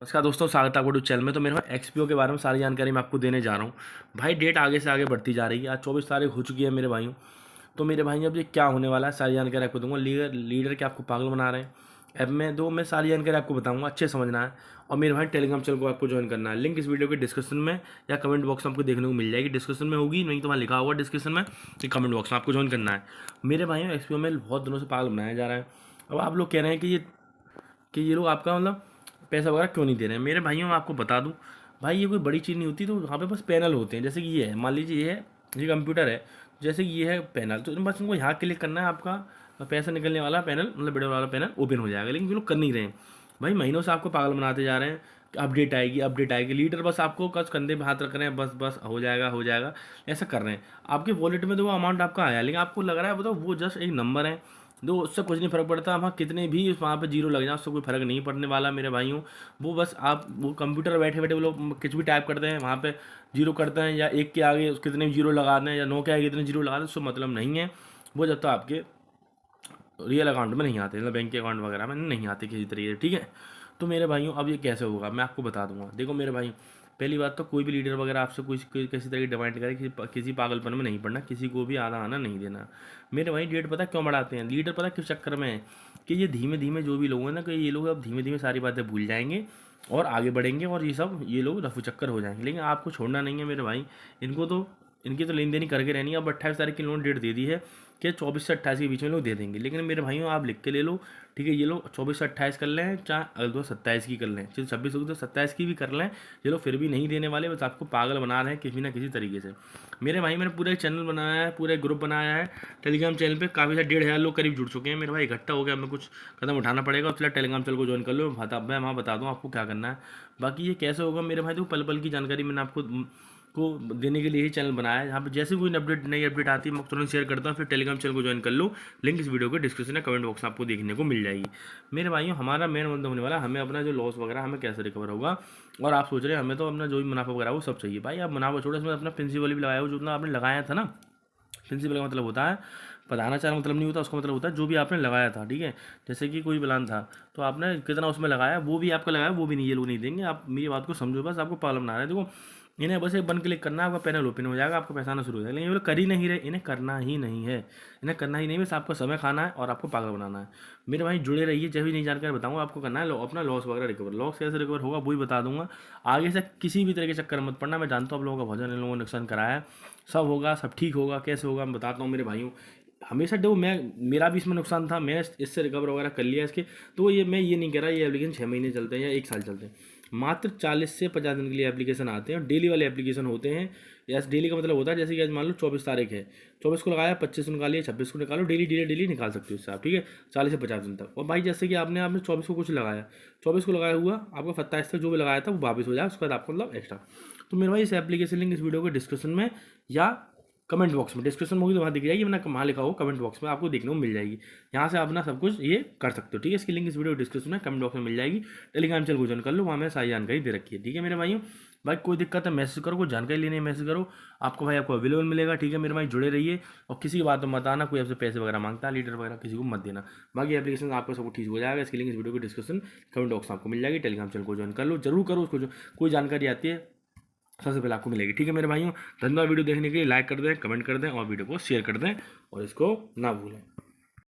नमस्कार दोस्तों, स्वागत है आपको यूट्यूब चैनल में। तो मेरे पास एक्सपीओ के बारे में सारी जानकारी मैं आपको देने जा रहा हूँ। भाई डेट आगे से आगे बढ़ती जा रही है। आज 24 तारीख हो चुकी है मेरे भाइयों। तो मेरे भाई अब ये क्या होने वाला है सारी जानकारी आपको दूंगा। लीडर के आपको पागल बना रहे हैं ऐप में, मैं सारी जानकारी आपको बताऊंगा, अच्छे समझना है। और मेरे भाई टेलीग्राम चैनल को आपको ज्वाइन करना है। लिंक इस वीडियो के डिस्क्रिप्शन में या कमेंट बॉक्स में आपको देखने को मिल जाएगी। डिस्क्रिप्शन में होगी, नहीं तो वहाँ लिखा होगा डिस्क्रिप्शन में कि कमेंट बॉक्स में आपको ज्वाइन करना है। मेरे भाइयों एक्सपीओ में बहुत दिनों से पागल बनाया जा रहा है। अब आप लोग कह रहे हैं कि ये लोग आपका मतलब पैसा वगैरह क्यों नहीं दे रहे हैं। मेरे भाइयों मैं आपको बता दूं, भाई ये कोई बड़ी चीज़ नहीं होती। तो वहाँ पे बस पैनल होते हैं, जैसे कि ये है, मान लीजिए ये कंप्यूटर है, जैसे कि ये है पैनल। तो बस उनको यहाँ क्लिक करना है, आपका पैसा निकलने वाला पैनल मतलब बड़े वाला पैनल ओपन हो जाएगा। लेकिन ये लोग कर नहीं रहे हैं। भाई महीनों से आपको पागल बनाते जा रहे हैं कि अपडेट आएगी अपडेट आएगी। लीडर बस आपको कस कंधे पे हाथ रख रहे हैं, बस बस हो जाएगा हो जाएगा, ऐसा कर रहे हैं। आपके वॉलेट में तो वो अमाउंट आपका आया, लेकिन आपको लग रहा है बताओ वो जस्ट एक नंबर है। दो उससे कुछ नहीं फर्क पड़ता। वहाँ कितने भी वहाँ पे जीरो लग जाए उससे कोई फर्क नहीं पड़ने वाला मेरे भाइयों। वो बस आप वो कंप्यूटर बैठे बैठे वो लोग कुछ भी टाइप करते हैं, वहाँ पे जीरो करते हैं, या एक के आगे कितने जीरो लगा दें, या 9 के आगे कितने जीरो लगा दें, उससे मतलब नहीं है। वो जब तक आपके रियल अकाउंट में नहीं आते, मतलब बैंक के अकाउंट वगैरह में नहीं आते किसी तरीके से, ठीक है। तो मेरे भाइयों अब ये कैसे होगा मैं आपको बता दूंगा। देखो मेरे भाई, पहली बात तो कोई भी लीडर वगैरह आपसे किसी तरह की डिमांड करे, किसी पागलपन में नहीं पड़ना, किसी को भी आधा आना नहीं देना। मेरे भाई डेट पता क्यों बढ़ाते हैं लीडर, पता किस चक्कर में है कि ये धीमे धीमे जो भी लोग हैं ना, कि ये लोग अब धीमे धीमे सारी बातें भूल जाएंगे और आगे बढ़ेंगे, और ये लोग रफू चक्कर हो जाएंगे। लेकिन आपको छोड़ना नहीं है मेरे भाई। इनकी तो लेन देन ही करके रहनी है। अब 28 तारीख की लोन डेट दे दी है कि 24 से 28 के बीच में लोग दे देंगे। लेकिन मेरे भाइयों आप लिख के ले लो, ठीक है। ये लोग 24 से 28 कर लें, चाहे अगले 27 की कर लें, चाहे 26 हो तो 27 की भी कर लें, ये लोग फिर भी नहीं देने वाले। बस आपको पागल बना रहे हैं किसी ना किसी तरीके से। मेरे भाई मैंने पूरा चैनल बनाया है, पूरा ग्रुप बनाया है टेलीग्राम चैनल पे। काफ़ी सारे 1,500 लोग करीब जुड़ चुके हैं मेरे भाई। इकट्ठा हो गया, हमें कुछ कदम उठाना पड़ेगा। उसके लिए टेलीग्राम चैनल को ज्वाइन कर लो, मैं वहाँ बता दूँ आपको क्या करना है। बाकी ये कैसे होगा मेरे भाई, तो पल पल की जानकारी मैंने आपको को देने के लिए ही चैनल बनाया है। यहाँ पे जैसे कोई नई अपडेट आती है मैं तुरंत शेयर करता हूँ। फिर टेलीग्राम चैनल को ज्वाइन कर लो, लिंक इस वीडियो के डिस्क्रिप्शन या कमेंट बॉक्स में आपको देखने को मिल जाएगी। मेरे भाइयों हमारा मेन मुद्दा होने वाला, हमें अपना जो लॉस वगैरह हमें कैसे रिकवर होगा। और आप सोच रहे हैं हमें तो अपना जो भी मुनाफा वगैरह वो सब चाहिए। भाई आप मुनाफा छोड़ो, इसमें अपना प्रिंसिपल भी लगाया हो, जो आपने लगाया था ना। प्रिंसिपल का मतलब होता है, पढ़ाना चाहना मतलब नहीं होता, उसका मतलब होता है जो भी आपने लगाया था, ठीक है। जैसे कि कोई प्लान था तो आपने कितना उसमें लगाया, वो भी आपका लगाया, वो भी नहीं, ये लोग नहीं देंगे। आप मेरी बात को समझो, बस आपको प्रॉब्लम ना आ रहा है। देखो इन्हें बस एक बन क्लिक करना है, आपका पैनल ओपन हो जाएगा, आपका पैसा आना शुरू हो जाएगा। लेकिन ये लोग कर ही नहीं रहे, इन्हें करना ही नहीं है, इन्हें करना ही नहीं। बस आपको समय खाना है और आपको पागल बनाना है। मेरे भाई जुड़े रहिए, जब भी नई जानकारी बताऊंगा आपको करना है अपना लॉस वगैरह रिकवर। लॉस कैसे रिकवर होगा वही बता दूंगा। आगे से किसी भी तरह के चक्कर मत पड़ना। मैं जानता हूँ आप लोगों का भजन इन लोगों ने नुकसान कराया है। सब होगा, सब ठीक होगा। कैसे होगा मैं बताता हूँ मेरे भाइयों। हमेशा देखो मेरा भी इसमें नुकसान था, मैं इससे रिकवर वगैरह कर लिया इसके। तो मैं ये नहीं कह रहा ये एप्लीकेशन 6 महीने चलते हैं या 1 साल चलते हैं। मात्र 40 से 50 दिन के लिए एप्लीकेशन आते हैं, और डेली वाले एप्लीकेशन होते हैं। या डेली का मतलब होता है जैसे कि आज मान लो 24 तारीख है, 24 को लगाया, 25 को निकालिए, 26 को निकालो, डेली निकाल सकते हो उससे आप, ठीक है। 40 से 50 दिन तक। और भाई जैसे कि आपने 24 को कुछ लगाया, 24 को लगाया हुआ आपका 27 तक जो भी लगाया था वो वापस हो जाए, उसके बाद आपको मतलब एक्स्ट्रा। तो मेरे भाई इस एप्लीकेशन लिंक इस वीडियो को डिस्क्रिप्शन में या कमेंट बॉक्स में, डिस्क्रिप्शन में होगी तो वहाँ दिख जाएगी, वरना वहाँ लिखा हो कमेंट बॉक्स में आपको देखने को मिल जाएगी। यहाँ से आप ना सब कुछ ये कर सकते हो, ठीक है। इसकी लिंक इस वीडियो डिस्क्रिप्शन में कमेंट बॉक्स में मिल जाएगी। टेलीग्राम चैनल को ज्वाइन कर लो, वहाँ में सारी जानकारी दे रखी है, ठीक है मेरे भाइयों। भाई कोई दिक्कत है मैसेज करो, कोई जानकारी लेनी है मैसेज करो, आपको अवेलेबल मिलेगा, ठीक है मेरे भाई। जुड़े रहिए और किसी की बात में मत आना, कोई आपसे पैसे वगैरह मांगता है लीडर वगैरह, किसी को मत देना। बाकी एप्लीकेशन आपको सब ठीक हो जाएगा। इसकी लिंक इस वीडियो को डिस्क्रिप्शन कमेंट बॉक्स में आपको मिल जाएगी। टेलीग्राम चैनल को ज्वाइन कर लो, जरूर करो उसको, जो कोई जानकारी आती है सबसे पहले आपको मिलेगी, ठीक है मेरे भाइयों। धन्यवाद वीडियो देखने के लिए। लाइक कर दें, कमेंट कर दें और वीडियो को शेयर कर दें, और इसको ना भूलें।